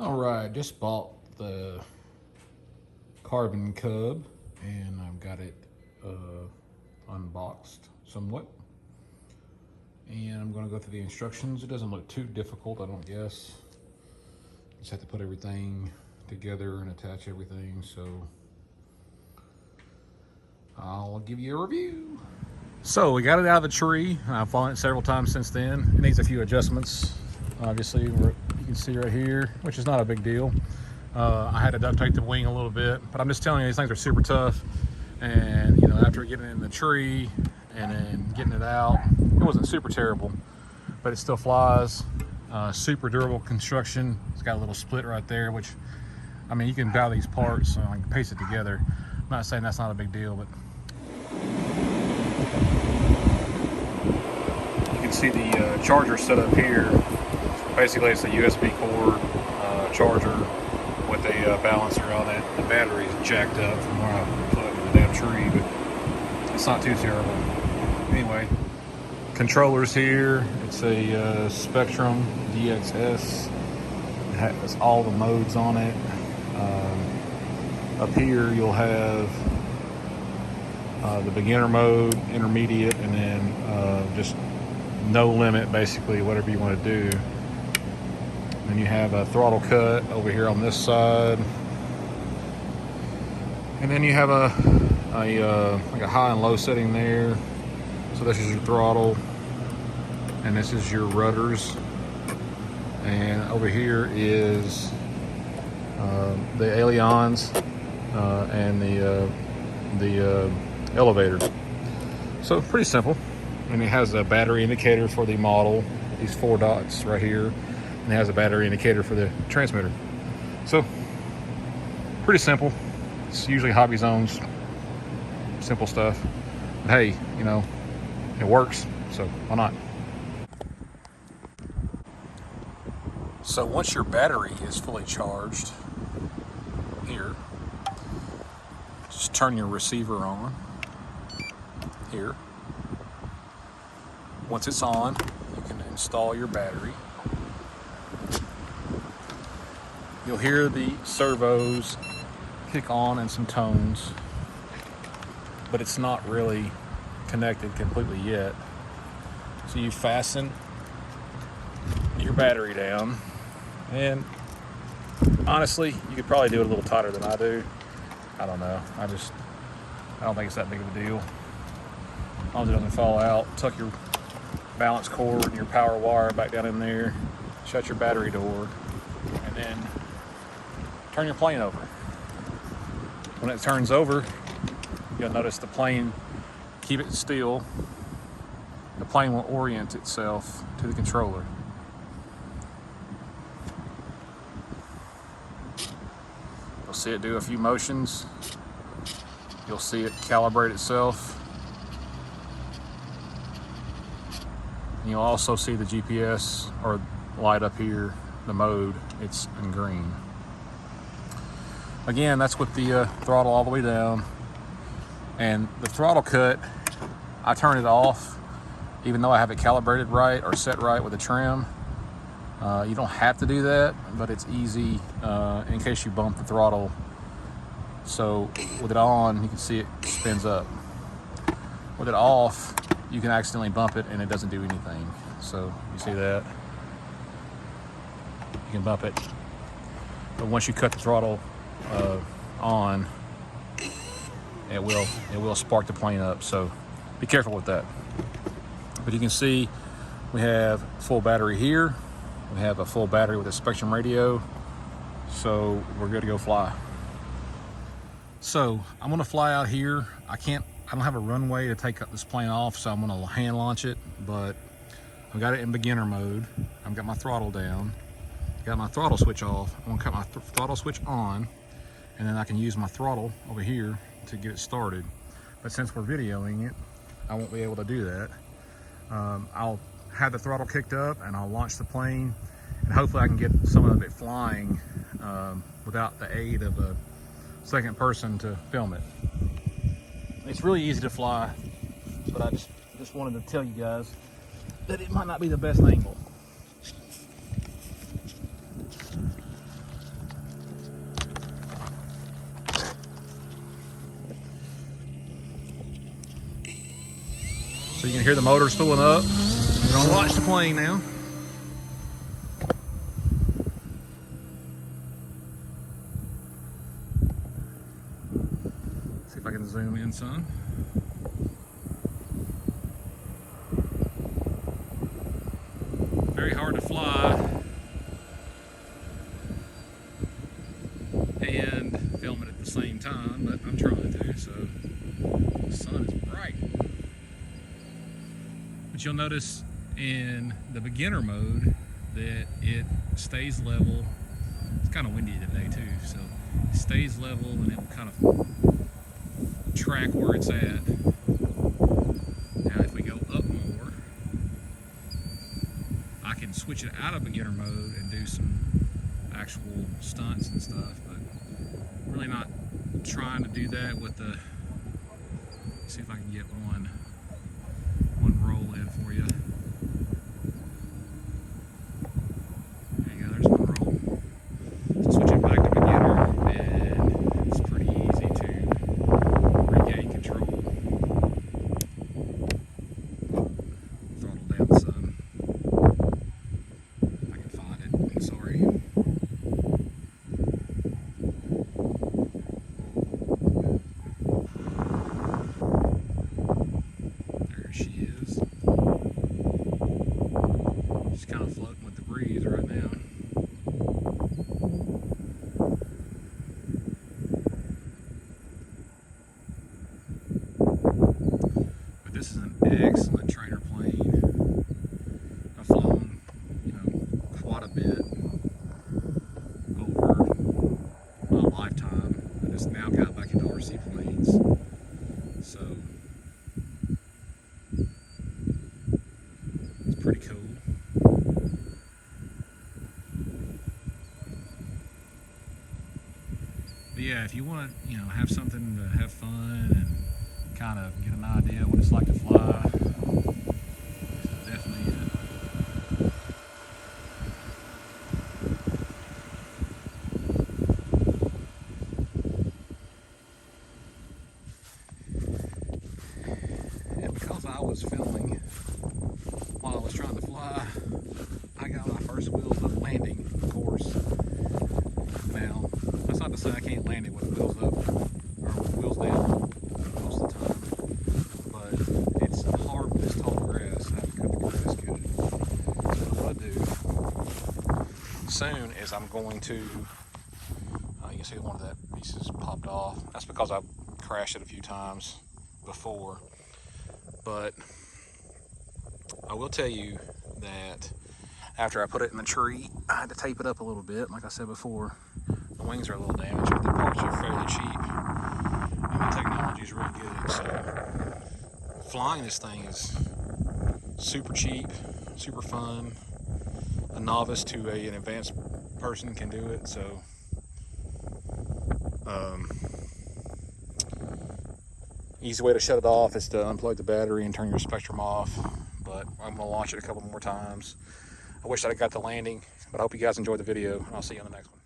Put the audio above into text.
All right, just bought the Carbon Cub and I've got it unboxed somewhat. And I'm going to go through the instructions. It doesn't look too difficult, I don't guess. Just have to put everything together and attach everything, so I'll give you a review. So we got it out of the tree. I've fallen it several times since then. It needs a few adjustments. Obviously, you can see right here, which is not a big deal. I had to duct tape the wing a little bit, but I'm just telling you, these things are super tough. And you know, after getting it in the tree and then getting it out, it wasn't super terrible, but it still flies. Super durable construction. It's got a little split right there, which, I mean, you can buy these parts and paste it together. I'm not saying that's not a big deal, but you can see the charger set up here. Basically, it's a USB cord charger with a balancer on it. The battery is jacked up from where I plugged in the damn tree, but it's not too terrible. Anyway, controllers here. It's a Spectrum DXS. It has all the modes on it. Up here, you'll have the beginner mode, intermediate, and then just no limit, basically, whatever you want to do. Then you have a throttle cut over here on this side, and then you have like a high and low setting there. So this is your throttle, and this is your rudders, and over here is the ailerons and the elevator. So pretty simple. And it has a battery indicator for the model, these 4 dots right here, and it has a battery indicator for the transmitter. So pretty simple. It's usually hobby zones, simple stuff. But hey, you know, it works, so why not? So once your battery is fully charged, here, just turn your receiver on here. Once it's on, you can install your battery. You'll hear the servos kick on and some tones, but it's not really connected completely yet. So you fasten your battery down, and honestly, you could probably do it a little tighter than I do. I don't know. I don't think it's that big of a deal. As long as it doesn't fall out, tuck your balance cord and your power wire back down in there, shut your battery door, and then turn your plane over. When it turns over, you'll notice the plane, keep it still, the plane will orient itself to the controller. You'll see it do a few motions. You'll see it calibrate itself. And you'll also see the GPS or light up here, the mode, it's in green. Again, that's with the throttle all the way down. And the throttle cut, I turn it off, even though I have it calibrated right or set right with the trim. You don't have to do that, but it's easy in case you bump the throttle. So with it on, you can see it spins up. With it off, you can accidentally bump it and it doesn't do anything. So you see that? You can bump it. But once you cut the throttle on, it will spark the plane up. So be careful with that. But you can see we have full battery here. We have a full battery with a Spectrum radio. So we're good to go fly. So I'm gonna fly out here. I don't have a runway to take this plane off, so I'm gonna hand launch it, but I've got it in beginner mode. I've got my throttle down, got my throttle switch off. I'm gonna cut my throttle switch on, and then I can use my throttle over here to get it started. But since we're videoing it, I won't be able to do that. I'll have the throttle kicked up and I'll launch the plane, and hopefully I can get some of it flying without the aid of a second person to film it. It's really easy to fly, but I just wanted to tell you guys that it might not be the best angle. So you can hear the motor spooling up. We're gonna watch the plane now. See if I can zoom in some. Very hard to fly and film it at the same time, but I'm trying to, so the sun is bright. But you'll notice in the beginner mode that it stays level. It's kind of windy today too, so it stays level and it will kind of track where it's at. Now if we go up more, I can switch it out of beginner mode and do some actual stunts and stuff, but I'm really not trying to do that with the, see if I can get one roll in for you. There you go, there's one roll. So switch it back to beginner and it's pretty easy to regain control. Throttle down some. If I can find it, I'm sorry. There she is. She's kind of floating with the breeze right now. But this is an excellent trainer plane. I've flown, quite a bit over my lifetime. I just now got back into RC planes, so it's pretty cool. But yeah, if you want to, have something to have fun and kind of get an idea what it's like to fly, this is definitely it. And because I was filming while I was trying to fly, I got my first wheels up landing, of course. Now, that's not to say I can't land it with wheels up or with wheels down most of the time, but it's hard with this tall grass. I have to cut the grass good. So what I do soon is I'm going to, you can see one of that pieces popped off. That's because I've crashed it a few times before. But I will tell you that after I put it in the tree, I had to tape it up a little bit. Like I said before, the wings are a little damaged, but the parts are fairly cheap and the technology is really good. So flying this thing is super cheap, super fun. A novice to an advanced person can do it. So easy way to shut it off is to unplug the battery and turn your Spektrum off. But I'm going to launch it a couple more times. I wish I'd have got the landing, but I hope you guys enjoyed the video, and I'll see you on the next one.